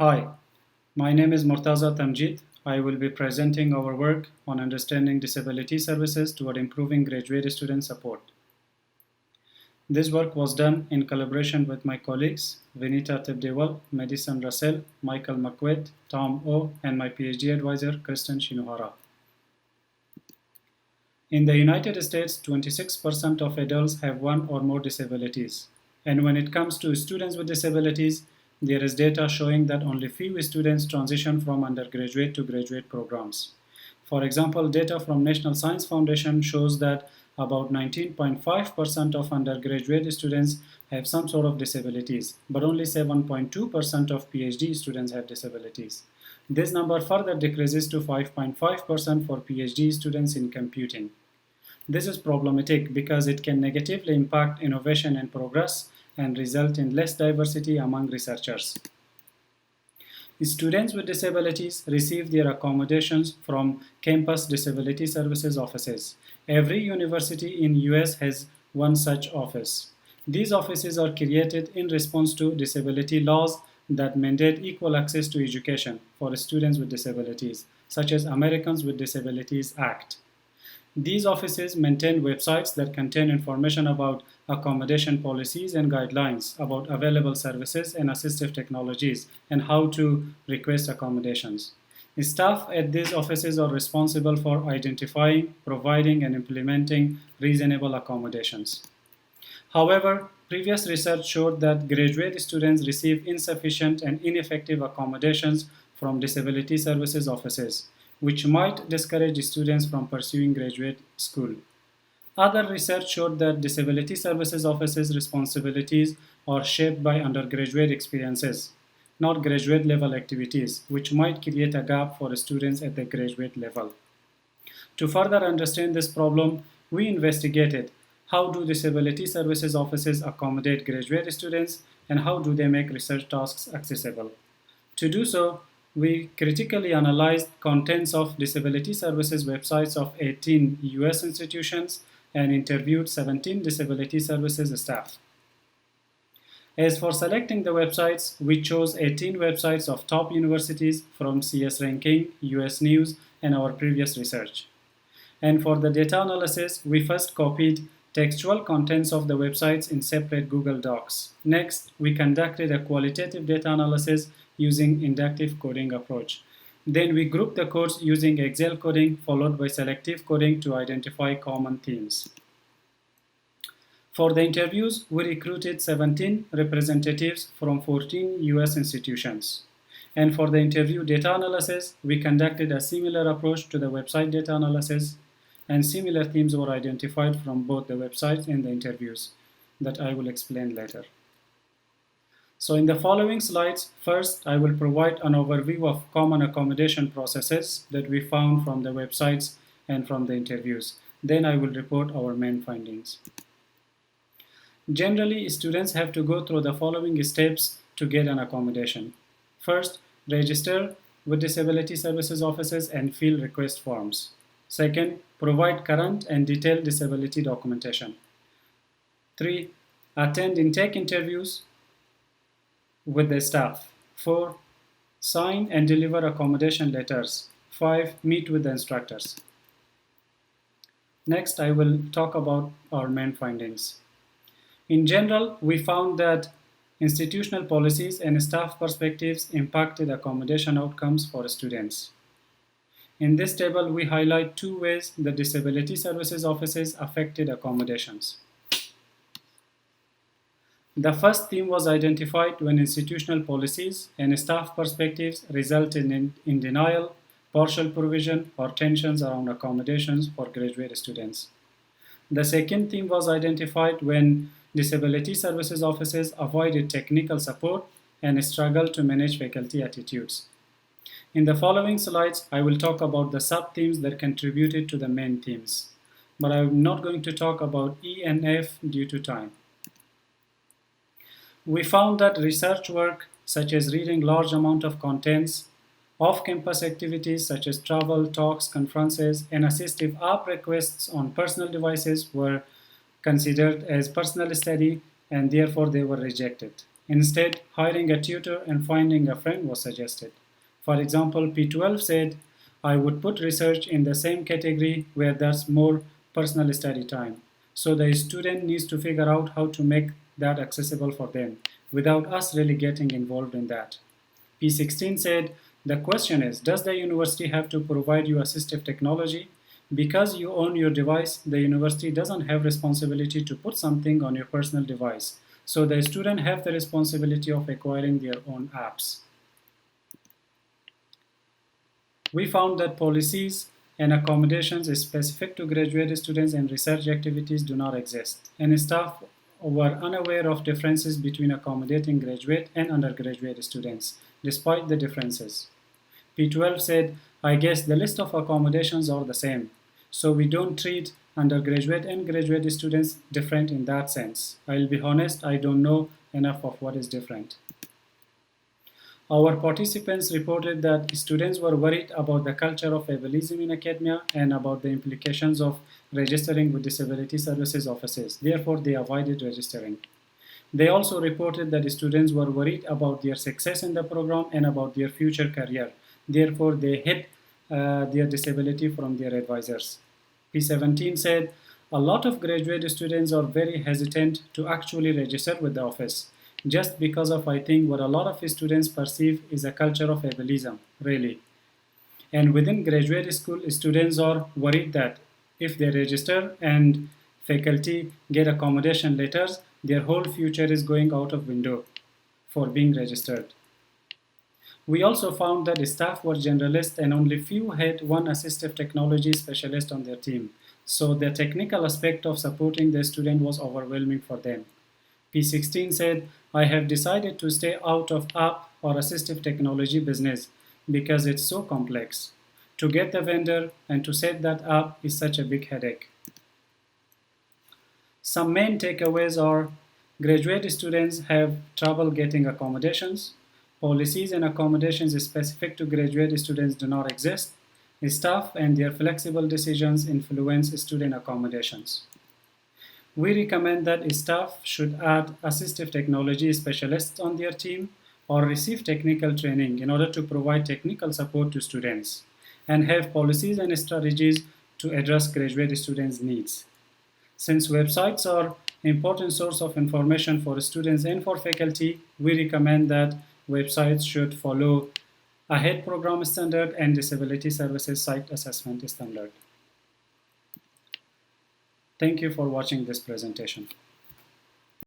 Hi, my name is Murtaza Tamjeed. I will be presenting our work on understanding disability services toward improving graduate student support. This work was done in collaboration with my colleagues Vinita Tibdewal, Madison Russell, Michael McQuaid, Tom O, and my PhD advisor Kristen Shinohara. In the United States, 26% of adults have one or more disabilities. And when it comes to students with disabilities, there is data showing that only few students transition from undergraduate to graduate programs. For example, data from National Science Foundation shows that about 19.5% of undergraduate students have some sort of disabilities, but only 7.2% of PhD students have disabilities. This number further decreases to 5.5% for PhD students in computing. This is problematic because it can negatively impact innovation and progress and result in less diversity among researchers. Students with disabilities receive their accommodations from campus disability services offices. Every university in US has one such office. These offices are created in response to disability laws that mandate equal access to education for students with disabilities, such as Americans with Disabilities Act. These offices maintain websites that contain information about accommodation policies and guidelines about available services and assistive technologies and how to request accommodations. Staff at these offices are responsible for identifying, providing, and implementing reasonable accommodations. However, previous research showed that graduate students receive insufficient and ineffective accommodations from disability services offices, which might discourage students from pursuing graduate school. Other research showed that disability services offices' responsibilities are shaped by undergraduate experiences, not graduate level activities, which might create a gap for students at the graduate level. To further understand this problem, we investigated how do disability services offices accommodate graduate students and how do they make research tasks accessible. To do so, we critically analyzed contents of disability services websites of 18 US institutions and interviewed 17 disability services staff. As for selecting the websites, we chose 18 websites of top universities from CS Ranking, US News, and our previous research. And for the data analysis, we first copied textual contents of the websites in separate Google Docs. Next, we conducted a qualitative data analysis using inductive coding approach. Then we grouped the codes using Excel coding followed by selective coding to identify common themes. For the interviews, we recruited 17 representatives from 14 US institutions. And for the interview data analysis, we conducted a similar approach to the website data analysis, and similar themes were identified from both the websites and the interviews that I will explain later. So in the following slides, first I will provide an overview of common accommodation processes that we found from the websites and from the interviews. Then I will report our main findings. Generally, students have to go through the following steps to get an accommodation. First, register with disability services offices and fill request forms. Second, provide current and detailed disability documentation. 3. Attend intake interviews with the staff. 4. Sign and deliver accommodation letters. 5. Meet with the instructors. Next, I will talk about our main findings. In general, we found that institutional policies and staff perspectives impacted accommodation outcomes for students. In this table, we highlight two ways the disability services offices affected accommodations. The first theme was identified when institutional policies and staff perspectives resulted in denial, partial provision, or tensions around accommodations for graduate students. The second theme was identified when disability services offices avoided technical support and struggled to manage faculty attitudes. In the following slides, I will talk about the sub-themes that contributed to the main themes, but I'm not going to talk about E and F due to time. We found that research work, such as reading large amount of contents, off-campus activities such as travel, talks, conferences, and assistive app requests on personal devices were considered as personal study and therefore they were rejected. Instead, hiring a tutor and finding a friend was suggested. For example, P12 said, I would put research in the same category where there's more personal study time. So the student needs to figure out how to make that accessible for them without us really getting involved in that. P16 said, the question is, does the university have to provide you assistive technology? Because you own your device, the university doesn't have responsibility to put something on your personal device. So the student have the responsibility of acquiring their own apps. We found that policies and accommodations specific to graduate students and research activities do not exist, and staff were unaware of differences between accommodating graduate and undergraduate students, despite the differences. P12 said, I guess the list of accommodations are the same, so we don't treat undergraduate and graduate students different in that sense. I'll be honest, I don't know enough of what is different. Our participants reported that students were worried about the culture of ableism in academia and about the implications of registering with disability services offices. Therefore, they avoided registering. They also reported that students were worried about their success in the program and about their future career. Therefore, they hid their disability from their advisors. P17 said, a lot of graduate students are very hesitant to actually register with the office, just because of, I think, what a lot of students perceive is a culture of ableism, really. And within graduate school, students are worried that if they register and faculty get accommodation letters, their whole future is going out of window for being registered. We also found that staff were generalists and only few had one assistive technology specialist on their team. So the technical aspect of supporting the student was overwhelming for them. P16 said, I have decided to stay out of app or assistive technology business because it's so complex. To get the vendor and to set that up is such a big headache. Some main takeaways are graduate students have trouble getting accommodations. Policies and accommodations specific to graduate students do not exist. Staff and their flexible decisions influence student accommodations. We recommend that staff should add assistive technology specialists on their team or receive technical training in order to provide technical support to students and have policies and strategies to address graduate students' needs. Since websites are an important source of information for students and for faculty, we recommend that websites should follow AHEAD program standard and Disability Services Site Assessment standard. Thank you for watching this presentation.